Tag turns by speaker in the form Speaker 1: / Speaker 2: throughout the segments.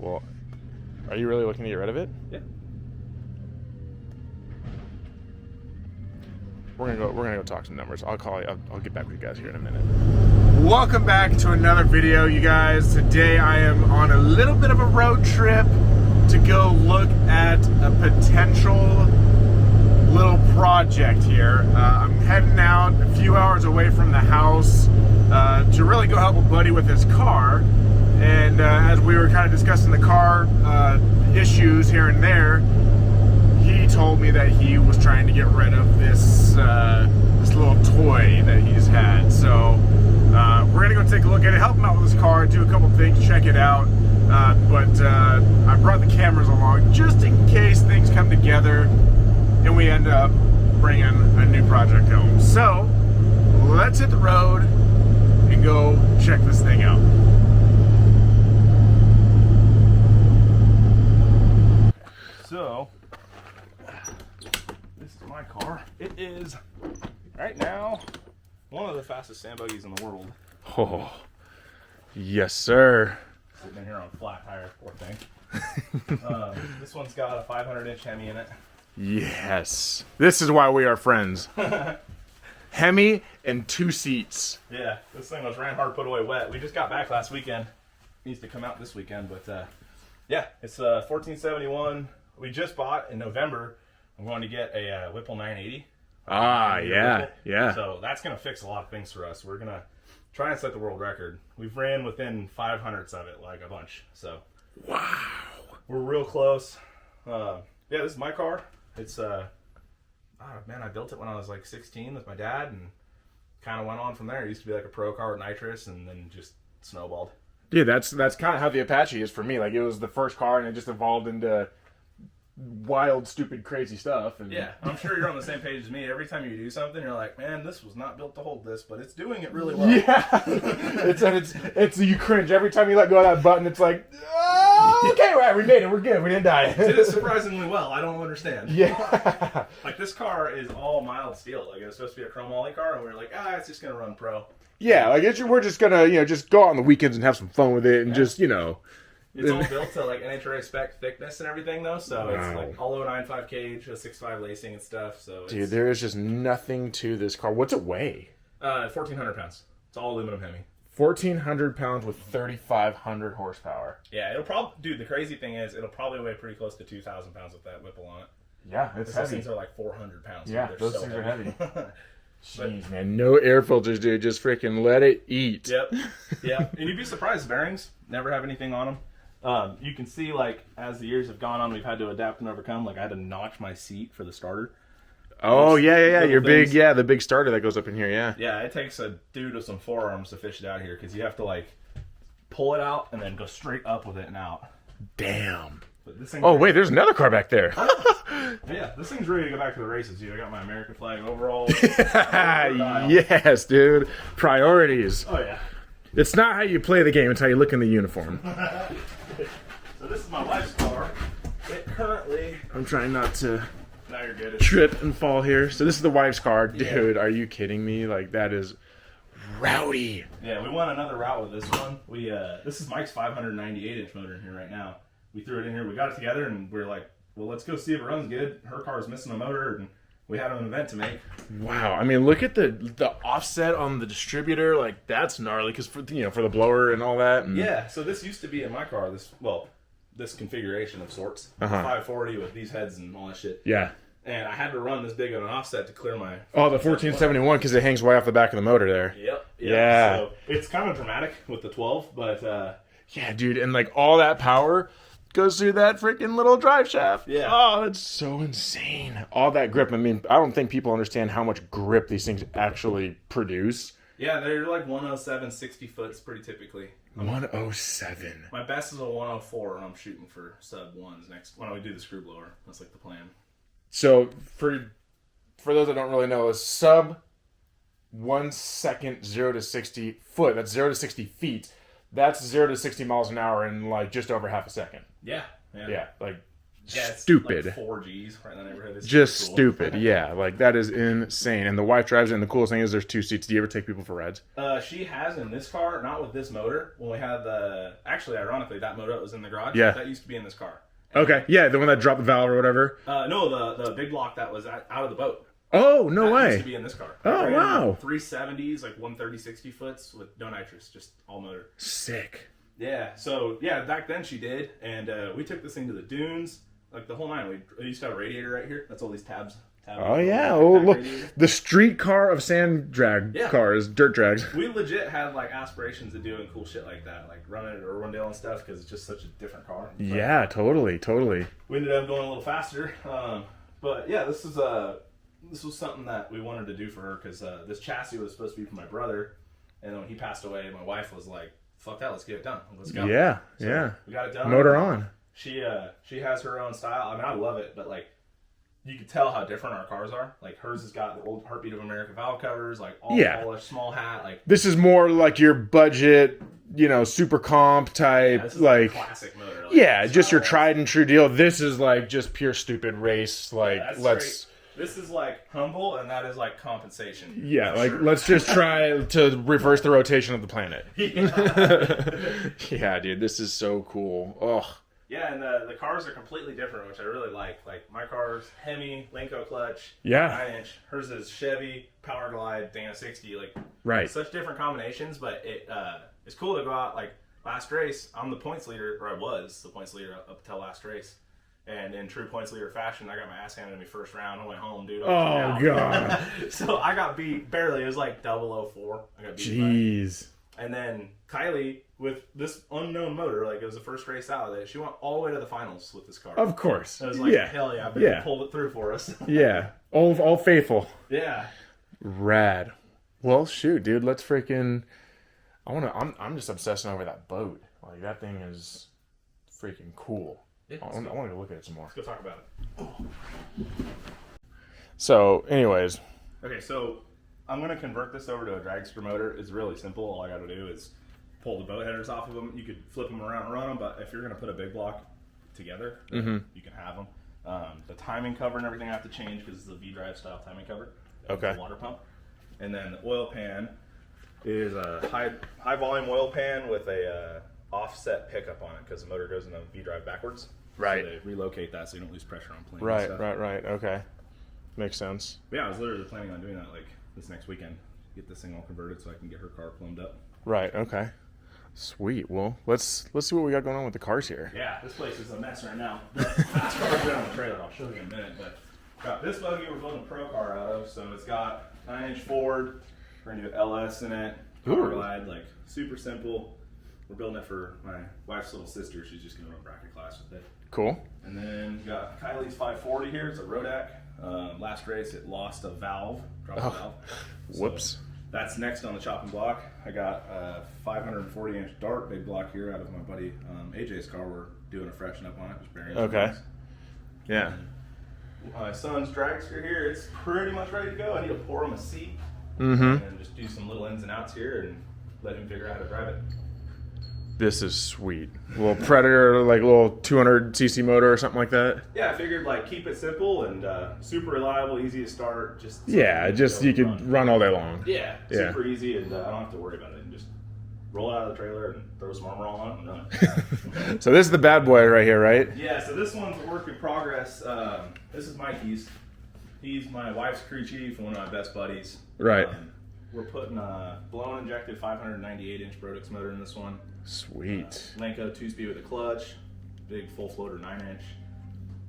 Speaker 1: Well, are you really looking to get rid of it?
Speaker 2: Yeah.
Speaker 1: We're gonna go talk some numbers. I'll call you. I'll get back with you guys here in a minute. Welcome back to another video, you guys. Today I am on a little bit of a road trip to go look at a potential little project here. I'm heading out a few hours away from the house to really go help a buddy with his car. And as we were kind of discussing the car issues here and there, he told me that he was trying to get rid of this this little toy that he's had. So we're gonna go take a look at it, help him out with his car, do a couple things, check it out. But I brought the cameras along just in case things come together and we end up bringing a new project home. So let's hit the road and go check this thing out. So this is my car. It is right now one of the fastest sand buggies in the world. Oh, yes, sir. Sitting in here on flat tire, poor thing. This one's got a 500-inch Hemi in it. Yes, this is why we are friends. Hemi and 2 seats. Yeah, this thing was ran hard, put away wet. We just got back last weekend. Needs to come out this weekend, but yeah, it's 1471. We just bought in November. I'm going to get a Whipple 980. Yeah. So that's going to fix a lot of things for us. We're going to try and set the world record. We've ran within 500ths of it, like a bunch. So wow, we're real close. Yeah, this is my car. It's man, I built it when I was like 16 with my dad, and kind of went on from there. It used to be like a pro car with nitrous, and then just snowballed. Yeah, that's kind of how the Apache is for me. Like, it was the first car, and it just evolved into wild, stupid, crazy stuff. And yeah, I'm sure you're on the same page as me. Every time you do something, you're like, man, this was not built to hold this, but it's doing it really well. Yeah, it's you cringe every time you let go of that button. It's like, oh, okay, right, we made it, we're good, we didn't die. Did it surprisingly well. I don't understand. Yeah, like, this car is all mild steel. Like, it was supposed to be a chrome ollie car, and we were like, it's just gonna run pro. Yeah, like we're just gonna just go out on the weekends and have some fun with it, and just It's all built to like NHRA spec thickness and everything, though. So it's like all 0.95 cage, a 6.5 lacing and stuff. So dude, there is just nothing to this car. What's it weigh? 1,400 pounds. It's all aluminum Hemi. 1,400 pounds with 3,500 horsepower. Yeah, it'll probably. Dude, the crazy thing is, it'll probably weigh pretty close to 2,000 pounds with that Whipple on it. Yeah, it's heavy. Those things are like 400 pounds. Yeah, those things are heavy. Jeez, man, no air filters, dude. Just freaking let it eat. Yep. Yeah, and you'd be surprised. Bearings never have anything on them. You can see, like, as the years have gone on, we've had to adapt and overcome. Like, I had to notch my seat for the starter. Oh, yeah. Your big, the big starter that goes up in here, yeah. Yeah, it takes a dude with some forearms to fish it out here, because you have to, like, pull it out and then go straight up with it and out. Damn. But this thing wait, there's another car back there. Yeah, this thing's ready to go back to the races, dude. I got my American flag overall. Yes, dude. Priorities. Oh, yeah. It's not how you play the game, it's how you look in the uniform. So this is my wife's car. It currently... I'm trying not to trip and fall here. So this is the wife's car. Dude, are you kidding me? Like, that is rowdy. Yeah, we went another route with this one. This is Mike's 598-inch motor in here right now. We threw it in here, we got it together, and we were like, well, let's go see if it runs good. Her car's missing a motor, and we had an event to make. Wow, I mean, look at the offset on the distributor. Like, that's gnarly, because for the blower and all that. And... Yeah, so this used to be in my car. This configuration of sorts, 540 with these heads and all that shit. Yeah, and I had to run this big of an offset to clear my. Oh, the 1471, because it hangs way off the back of the motor there. Yep. Yeah. So it's kind of dramatic with the 12, but yeah, dude, and like all that power goes through that freaking little drive shaft. Yeah. Oh, that's so insane. All that grip. I mean, I don't think people understand how much grip these things actually produce. Yeah, they're like 107, 60 foots pretty typically. 107. My best is a 104, and I'm shooting for sub ones next when we do the screw blower. That's like the plan. So for those that don't really know, a sub 1 second 0 to 60 foot. That's 0 to 60 feet. That's 0 to 60 miles an hour in like just over half a second. Yeah. Like stupid. Like 4 Gs right in the neighborhood. It's
Speaker 2: just
Speaker 1: cool.
Speaker 2: Stupid. Yeah, like that is insane. And the wife drives it, and the coolest thing is there's 2 seats. Do you ever take people for rides?
Speaker 1: She has in this car, not with this motor. When we had actually, ironically, that motor that was in the garage.
Speaker 2: Yeah.
Speaker 1: That used to be in this car.
Speaker 2: Okay, yeah, the one that dropped the valve or whatever.
Speaker 1: No, the big block that was out of the boat.
Speaker 2: Oh, no
Speaker 1: that
Speaker 2: way.
Speaker 1: Used to be in this car.
Speaker 2: Oh, wow.
Speaker 1: 370s, like 130/60 foots with no nitrous, just all motor.
Speaker 2: Sick.
Speaker 1: Yeah. So yeah, back then she did, and we took this thing to the dunes, like the whole nine. We used to have a radiator right here. That's all these tabs.
Speaker 2: Oh yeah. Oh look, the street car of sand drag cars, dirt drags.
Speaker 1: We legit had like aspirations of doing cool shit like that, like running it or Irwindale and stuff, because it's just such a different car.
Speaker 2: Yeah, totally.
Speaker 1: We ended up going a little faster, but yeah, this was something that we wanted to do for her, because this chassis was supposed to be for my brother, and when he passed away, my wife was like, "Fuck that, let's get it done. Let's go."
Speaker 2: Yeah,
Speaker 1: so
Speaker 2: yeah.
Speaker 1: We got it done.
Speaker 2: Motor on.
Speaker 1: She has her own style. I mean, I love it, but like, you can tell how different our cars are. Like hers has got the old Heartbeat of America valve covers, like all polished, small hat. Like
Speaker 2: this is more like your budget, super comp type,
Speaker 1: this is
Speaker 2: like
Speaker 1: a classic motor.
Speaker 2: Like, just your tried and true deal. This is like just pure stupid race. Like let's.
Speaker 1: This is like humble, and that is like compensation.
Speaker 2: Yeah, like let's just try to reverse the rotation of the planet. Yeah, dude, this is so cool. Ugh.
Speaker 1: Yeah, and the cars are completely different, which I really like. Like my car's Hemi, Lenco clutch, 9-inch. Hers is Chevy, Power Glide, Dana 60. Like such different combinations, but it's cool to go out. Like last race, I'm the points leader, or I was the points leader up until last race. And in true points leader fashion, I got my ass handed to me first round. I went home, dude.
Speaker 2: Oh, God.
Speaker 1: So I got beat barely. It was like 004. I got beat.
Speaker 2: Jeez.
Speaker 1: And then Kylie, with this unknown motor, like it was the first race out of it, she went all the way to the finals with this car.
Speaker 2: Of course.
Speaker 1: I was like, hell yeah, I pulled it through for us.
Speaker 2: Yeah. All faithful.
Speaker 1: Yeah.
Speaker 2: Rad. Well, shoot, dude. Let's freaking... I'm just obsessing over that boat. Like, that thing is freaking cool. I want to look at it some more.
Speaker 1: Let's go talk about it.
Speaker 2: So, anyways.
Speaker 1: Okay, so I'm going to convert this over to a dragster motor. It's really simple. All I got to do is pull the boat headers off of them. You could flip them around and run them, but if you're going to put a big block together, you can have them. The timing cover and everything I have to change because it's a V-drive style timing cover.
Speaker 2: Okay.
Speaker 1: Water pump. And then the oil pan is a high volume oil pan with a offset pickup on it because the motor goes in a V-drive backwards.
Speaker 2: Right.
Speaker 1: So they relocate that so you don't lose pressure on planes.
Speaker 2: Right. Okay. Makes sense.
Speaker 1: But yeah, I was literally planning on doing that like this next weekend. Get this thing all converted so I can get her car plumbed up.
Speaker 2: Right. Okay. Sweet. Well, let's see what we got going on with the cars here.
Speaker 1: Yeah, this place is a mess right now. The fast car's been on the trailer. I'll show you in a minute. But got this buggy we're building a pro car out of. So it's got 9-inch Ford. We're gonna do LS in it. Power Glide, like super simple. We're building it for my wife's little sister. She's just gonna run bracket class with it.
Speaker 2: Cool.
Speaker 1: And then we got Kylie's 540 here. It's a Rodak. Last race it lost a valve, dropped a valve.
Speaker 2: Whoops.
Speaker 1: So that's next on the chopping block. I got a 540-inch Dart big block here out of my buddy AJ's car. We're doing a freshen up on it. Just bearings.
Speaker 2: Okay. Yeah.
Speaker 1: And my son's dragster here. It's pretty much ready to go. I need to pour him a seat and then just do some little ins and outs here and let him figure out how to drive it.
Speaker 2: This is sweet. A little Predator, like a little 200cc motor or something like that.
Speaker 1: Yeah, I figured like keep it simple and super reliable, easy to start. Just
Speaker 2: you could run all day long.
Speaker 1: Yeah, super easy, and I don't have to worry about it. And just roll it out of the trailer and throw some armor on it and run it.
Speaker 2: So this is the bad boy right here, right?
Speaker 1: Yeah. So this one's a work in progress. This is Mikey's. He's my wife's crew chief and one of my best buddies.
Speaker 2: Right.
Speaker 1: We're putting a blown injected 598-inch Brodix motor in this one.
Speaker 2: Sweet.
Speaker 1: Lenco 2-speed with a clutch, big full floater 9-inch.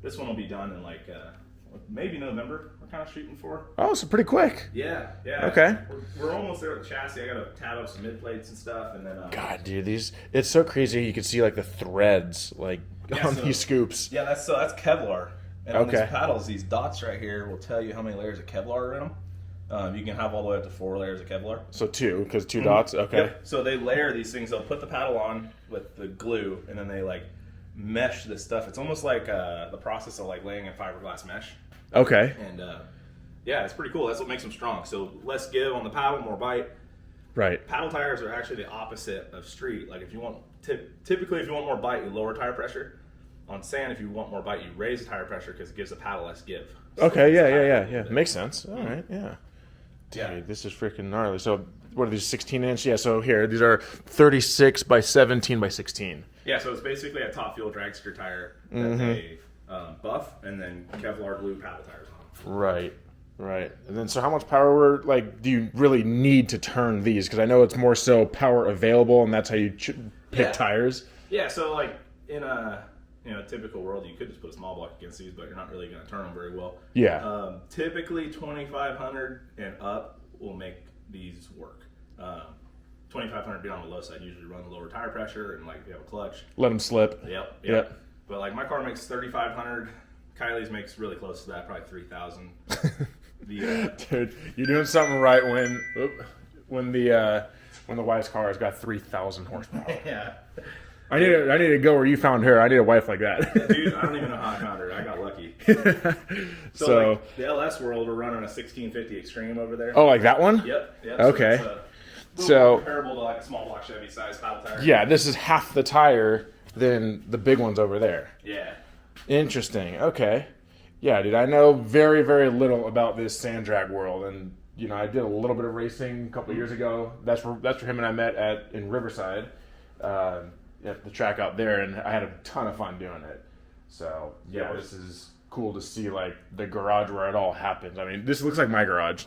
Speaker 1: This one will be done in like maybe November. We're kind of shooting for.
Speaker 2: Oh, so pretty quick.
Speaker 1: Yeah.
Speaker 2: Okay.
Speaker 1: We're almost there with the chassis. I got to tab up some mid plates and stuff, and then.
Speaker 2: God, dude, it's so crazy. You can see like the threads like on these scoops.
Speaker 1: Yeah, that's Kevlar. And on these paddles, these dots right here will tell you how many layers of Kevlar are in them. You can have all the way up to 4 layers of Kevlar.
Speaker 2: So 2, because 2 dots? Okay.
Speaker 1: Yep. So they layer these things. They'll put the paddle on with the glue, and then they like mesh this stuff. It's almost like the process of like laying a fiberglass mesh.
Speaker 2: Okay.
Speaker 1: And yeah, it's pretty cool. That's what makes them strong. So less give on the paddle, more bite.
Speaker 2: Right.
Speaker 1: Paddle tires are actually the opposite of street. Like if you want, typically if you want more bite, you lower tire pressure. on sand, if you want more bite, you raise the tire pressure because it gives the paddle less give. So
Speaker 2: Okay,
Speaker 1: it's
Speaker 2: yeah. Makes sense. All right, yeah. Dude, this is freaking gnarly. So, what are these, 16-inch? Yeah, so here, these are 36 by 17 by 16.
Speaker 1: Yeah, so it's basically a top fuel dragster tire that they buff, and then Kevlar glue paddle tires on.
Speaker 2: Right. And then, so how much power, do you really need to turn these? Because I know it's more so power available, and that's how you pick tires.
Speaker 1: Yeah, so, in a typical world, you could just put a small block against these, but you're not really going to turn them very well.
Speaker 2: Yeah.
Speaker 1: Typically, 2,500 and up will make these work. 2,500 being on the low side, usually run the lower tire pressure, and if you have a clutch,
Speaker 2: let them slip.
Speaker 1: Yep. But my car makes 3,500. Kylie's makes really close to that, probably 3,000.
Speaker 2: Dude, you're doing something right when the wife's car has got 3,000 horsepower.
Speaker 1: Yeah.
Speaker 2: I need to go where you found her. I need a wife like that.
Speaker 1: Dude, I don't even know how I found her. I got lucky. So the LS world, we're running a 1650 Extreme over there.
Speaker 2: Oh, like that one?
Speaker 1: Yep.
Speaker 2: Okay.
Speaker 1: So comparable to a small block Chevy size paddle tire.
Speaker 2: Yeah, this is half the tire than the big ones over there.
Speaker 1: Yeah.
Speaker 2: Interesting. Okay. Yeah, dude, I know very, very little about this sand drag world, and I did a little bit of racing a couple years ago. That's where him and I met in Riverside, at the track out there, and I had a ton of fun doing it. So yeah, this is cool to see the garage where it all happens. I mean, this looks like my garage.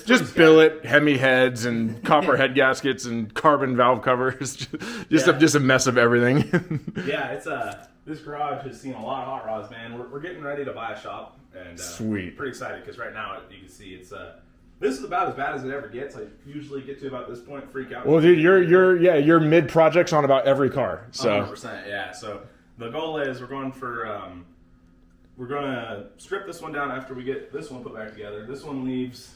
Speaker 2: Just billet, Hemi heads, and copper head gaskets, and carbon valve covers. Just a mess of everything.
Speaker 1: Yeah, it's this garage has seen a lot of hot rods, man. We're getting ready to buy a shop, and
Speaker 2: sweet.
Speaker 1: Pretty excited because right now you can see it's this is about as bad as it ever gets. I usually get to about this point, freak out.
Speaker 2: Well, dude, you're mid projects on about every car. So
Speaker 1: 100%, yeah. So the goal is we're going to strip this one down after we get this one put back together. This one leaves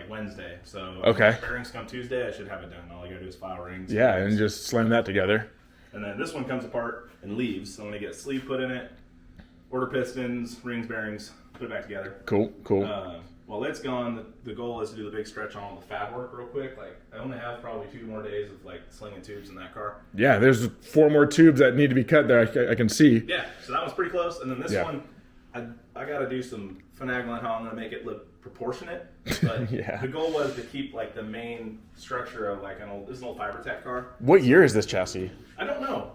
Speaker 1: Wednesday, so bearings come Tuesday. I should have it done. All I gotta do is file rings.
Speaker 2: Yeah, and just slam that together.
Speaker 1: And then this one comes apart and leaves. So I'm gonna get a sleeve put in it, order pistons, rings, bearings, put it back together.
Speaker 2: Cool.
Speaker 1: While it's gone, the goal is to do the big stretch on all the fab work real quick. I only have probably 2 more days of slinging tubes in that car.
Speaker 2: Yeah, there's 4 more tubes that need to be cut there. I can see.
Speaker 1: Yeah, so that one's pretty close. And then this one, I got to do some finagling how I'm going to make it look proportionate. But the goal was to keep the main structure of this is an old FiberTech car.
Speaker 2: What year is this chassis?
Speaker 1: I don't know.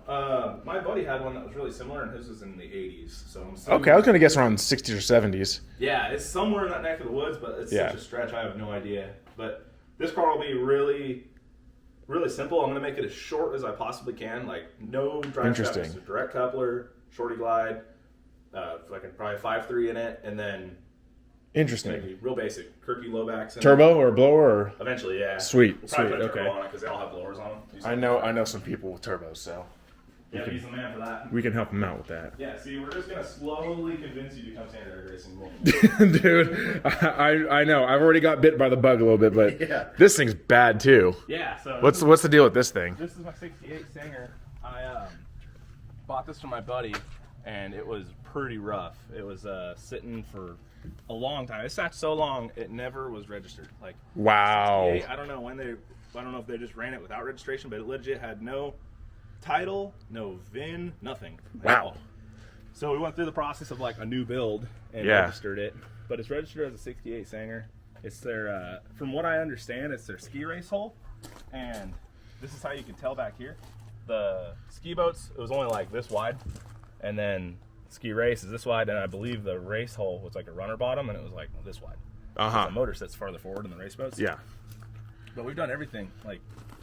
Speaker 1: My buddy had one that was really similar, and his was in the 80s. So I'm
Speaker 2: okay, I was going to guess around 60s or 70s.
Speaker 1: Yeah, it's somewhere in that neck of the woods, but it's such a stretch. I have no idea. But this car will be really, really simple. I'm going to make it as short as I possibly can. No drive shafts, direct coupler, shorty glide. Probably 5.3 in it, and then
Speaker 2: interesting.
Speaker 1: Real basic Kirky low backs.
Speaker 2: Turbo or blower? Or?
Speaker 1: Eventually, yeah.
Speaker 2: Sweet.
Speaker 1: We'll probably put a turbo on it because they all have blowers on them.
Speaker 2: I know some people with turbos, so
Speaker 1: yeah, he's the man for that.
Speaker 2: We can help him out with that.
Speaker 1: Yeah, see, we're just gonna slowly convince you to come sand drag racing.
Speaker 2: Dude, I know. I've already got bit by the bug a little bit, but this thing's bad too.
Speaker 1: Yeah. So
Speaker 2: what's the deal with this thing?
Speaker 1: This is my '68 Singer. I bought this from my buddy, and it was pretty rough. It was sitting for a long time. It sat so long it never was registered.
Speaker 2: Wow.
Speaker 1: I don't know if they just ran it without registration, but it legit had no title, no VIN, nothing.
Speaker 2: Wow.
Speaker 1: So we went through the process of a new build and registered it, but it's registered as a '68 Sanger. It's their, from what I understand, it's their ski race hole, and this is how you can tell back here. The ski boats, it was only this wide, and then ski race is this wide, and I believe the race hole was a runner bottom, and it was this wide. The motor sits farther forward than the race boats.
Speaker 2: Yeah.
Speaker 1: But we've done everything,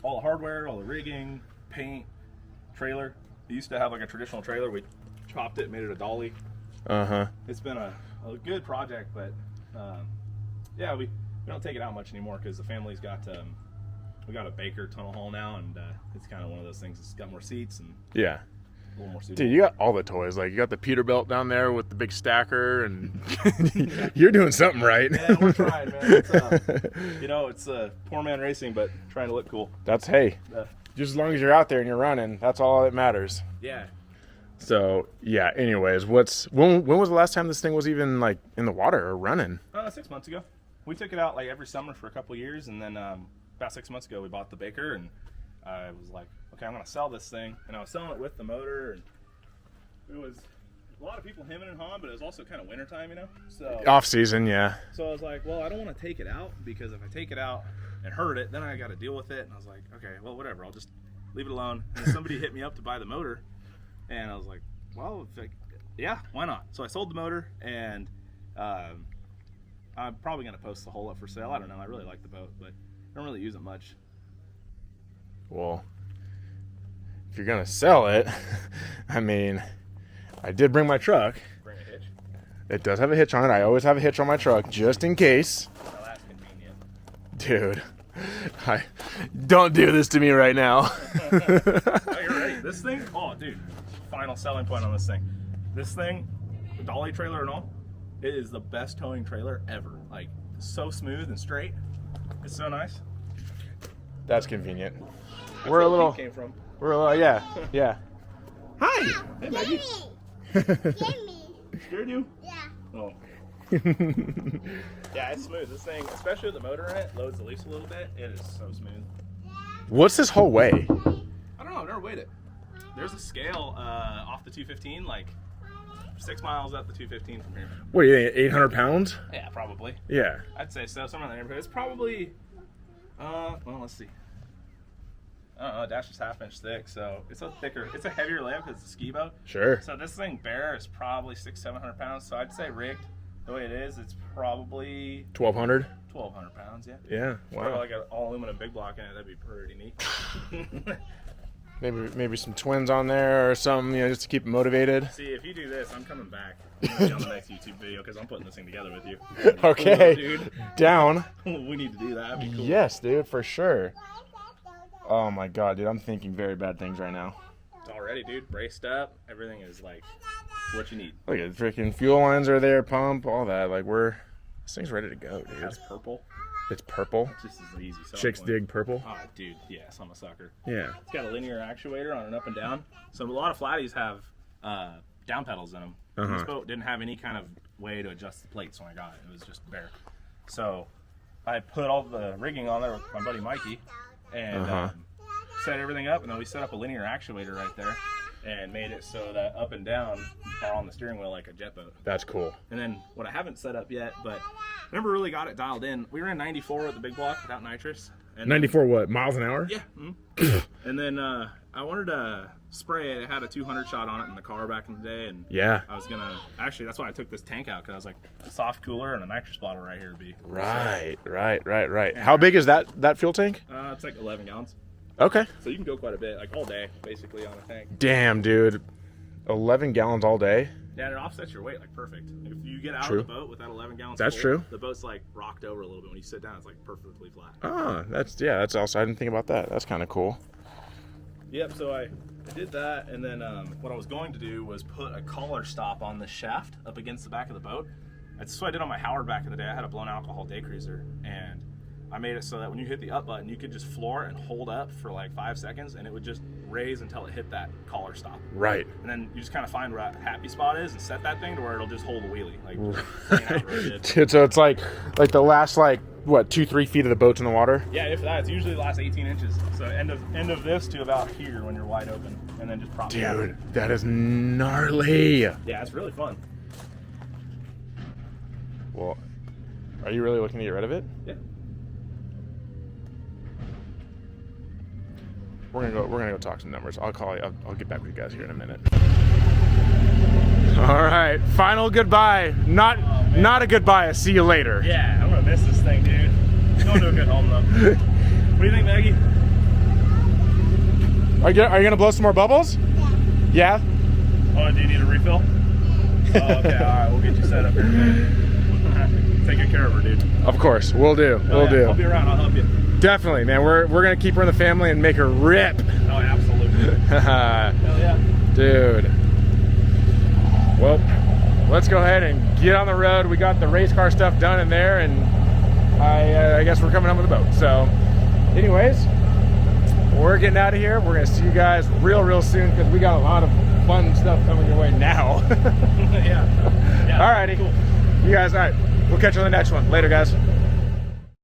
Speaker 1: all the hardware, all the rigging, paint, trailer. It used to have a traditional trailer. We chopped it, made it a dolly. It's been a good project, but we don't take it out much anymore because the family's got we got a Baker tunnel hall now, and it's kind of one of those things. It's got more seats and a little more suitable.
Speaker 2: Dude, you got all the toys. You got the Peterbilt down there with the big stacker, and you're doing something right.
Speaker 1: Yeah, we're trying, man. It's poor man racing, but trying to look cool.
Speaker 2: That's just as long as you're out there and you're running, that's all that matters.
Speaker 1: Yeah.
Speaker 2: So anyways, when was the last time this thing was even in the water or running?
Speaker 1: 6 months ago. We took it out every summer for a couple of years, and then about 6 months ago we bought the Baker, and I was okay, I'm gonna sell this thing, and I was selling it with the motor, and it was a lot of people hemming and hawing, but it was also kind of wintertime, you know? So
Speaker 2: Off season, yeah.
Speaker 1: So I was like, well, I don't want to take it out because if I take it out and hurt it, then I got to deal with it. And I was like, okay, well, whatever. I'll just leave it alone. And somebody hit me up to buy the motor. And I was like, well, yeah, why not? So I sold the motor, and I'm probably going to post the whole up for sale. I don't know. I really like the boat, but I don't really use it much.
Speaker 2: Well, if you're going to sell it, I mean, I did bring my truck.
Speaker 1: Bring a hitch?
Speaker 2: It does have a hitch on it. I always have a hitch on my truck, just in case.
Speaker 1: Oh, that's convenient.
Speaker 2: Dude, don't do this to me right now.
Speaker 1: Oh, you're ready. This thing, oh, dude, final selling point on this thing. This thing, the dolly trailer and all, it is the best towing trailer ever. Like, so smooth and straight. It's so nice.
Speaker 2: That's convenient.
Speaker 1: That's
Speaker 2: We're a
Speaker 1: where
Speaker 2: little,
Speaker 1: Pete came from.
Speaker 2: yeah. Hi.
Speaker 1: Hey, Maggie.
Speaker 3: Gimme.
Speaker 1: Scared you?
Speaker 3: Yeah.
Speaker 1: Oh. Yeah, it's smooth. This thing, especially with the motor in it, loads the leaves a little bit. It is so smooth.
Speaker 2: What's this whole weigh?
Speaker 1: I don't know. I've never weighed it. There's a scale off the 215, like 6 miles up the 215 from here.
Speaker 2: What do you think, 800 pounds?
Speaker 1: Yeah, probably.
Speaker 2: Yeah.
Speaker 1: I'd say so. Somewhere in the neighborhood. It's probably, well, let's see. I don't know. Dash is half-inch thick, so it's it's a heavier lamp because it's a ski boat.
Speaker 2: Sure.
Speaker 1: So this thing bare is probably 600-700 pounds. So I'd say rigged the way it is, it's probably
Speaker 2: 1,200?
Speaker 1: 1,200 pounds. Yeah.
Speaker 2: Yeah.
Speaker 1: Wow.
Speaker 2: Wow.
Speaker 1: Like an all aluminum big block in it. That'd be pretty neat.
Speaker 2: Maybe some twins on there or something, you know, just to keep it motivated.
Speaker 1: See, if you do this, I'm coming back. I'm gonna be on the next YouTube video because I'm putting this thing together with you.
Speaker 2: Okay.
Speaker 1: Cool, dude.
Speaker 2: Down.
Speaker 1: We need to do that. That'd be cool.
Speaker 2: Yes, dude, for sure. Oh my god, dude, I'm thinking very bad things right now.
Speaker 1: It's already, dude. Braced up. Everything is like what you need.
Speaker 2: Look at the freaking fuel lines are there, pump, all that. Like this thing's ready to go, dude.
Speaker 1: That's purple.
Speaker 2: It's purple.
Speaker 1: This is the easy selling
Speaker 2: Chicks
Speaker 1: point.
Speaker 2: dig purple.
Speaker 1: Oh, dude, yes, I'm a sucker.
Speaker 2: Yeah.
Speaker 1: It's got a linear actuator on an up and down. So a lot of flatties have down pedals in them.
Speaker 2: Uh-huh.
Speaker 1: This boat didn't have any kind of way to adjust the plates when I got it. It was just bare. So I put all the rigging on there with my buddy Mikey and set everything up, and then we set up a linear actuator right there and made it so that up and down are on the steering wheel like a jet boat.
Speaker 2: That's cool.
Speaker 1: And then what I haven't set up yet, but never really got it dialed in. We ran 94 at the big block without nitrous. And
Speaker 2: 94 what? Miles an hour?
Speaker 1: yeah. And then I wanted to spray it. It had a 200 shot on it in the car back in the day, and
Speaker 2: Yeah.
Speaker 1: I was gonna actually. That's why I took this tank out because I was like, a soft cooler and a nitrous bottle right here would be.
Speaker 2: Right. How big is that fuel tank?
Speaker 1: It's like 11 gallons,
Speaker 2: Okay.
Speaker 1: so you can go quite a bit, like all day, basically on a tank.
Speaker 2: Damn, dude. 11 gallons all day?
Speaker 1: Yeah, and it offsets your weight like perfect. If you get out
Speaker 2: True.
Speaker 1: of the boat with that 11 gallons,
Speaker 2: That's
Speaker 1: full,
Speaker 2: true.
Speaker 1: The boat's like rocked over a little bit when you sit down. It's like perfectly flat.
Speaker 2: Ah, that's also, I didn't think about that. That's kind of cool.
Speaker 1: Yep, so I did that, and then what I was going to do was put a collar stop on the shaft up against the back of the boat. That's what I did on my Howard back in the day. I had a blown alcohol day cruiser, and I made it so that when you hit the up button, you could just floor it and hold up for like 5 seconds, and it would just raise until it hit that collar stop.
Speaker 2: Right.
Speaker 1: And then you just kind of find where that happy spot is and set that thing to where it'll just hold a wheelie. Like, just out really good.
Speaker 2: Dude, so it's like the last, like, what, 2-3 feet of the boat's in the water?
Speaker 1: Yeah, if that, it's usually the last 18 inches. So end of this to about here when you're wide open, and then just prop it out.
Speaker 2: Dude, that is gnarly.
Speaker 1: Yeah, it's really fun.
Speaker 2: Well, are you really looking to get rid of it?
Speaker 1: Yeah.
Speaker 2: We're gonna go talk some numbers. I'll call you. I'll get back with you guys here in a minute. All right, final goodbye. Not a goodbye. A see you later.
Speaker 1: Yeah, I'm gonna miss this thing, dude. It's going to a good home though. What do you think, Maggie?
Speaker 2: Are you gonna blow some more bubbles? Yeah.
Speaker 1: Oh, do you need a refill? Oh, okay, all right, we'll get you set up here, man. Take good care of her, dude.
Speaker 2: Of course, we'll do.
Speaker 1: Oh,
Speaker 2: We'll
Speaker 1: yeah,
Speaker 2: do.
Speaker 1: I'll be around. I'll help you.
Speaker 2: Definitely, man. We're gonna keep her in the family and make her rip.
Speaker 1: Oh, absolutely. Hell yeah.
Speaker 2: Dude. Well, let's go ahead and get on the road. We got the race car stuff done in there, and I guess we're coming home with the boat. So, anyways, we're getting out of here. We're gonna see you guys real soon because we got a lot of fun stuff coming your way now.
Speaker 1: Yeah.
Speaker 2: Alrighty.
Speaker 1: Cool.
Speaker 2: You guys, all right. We'll catch you on the next one. Later, guys.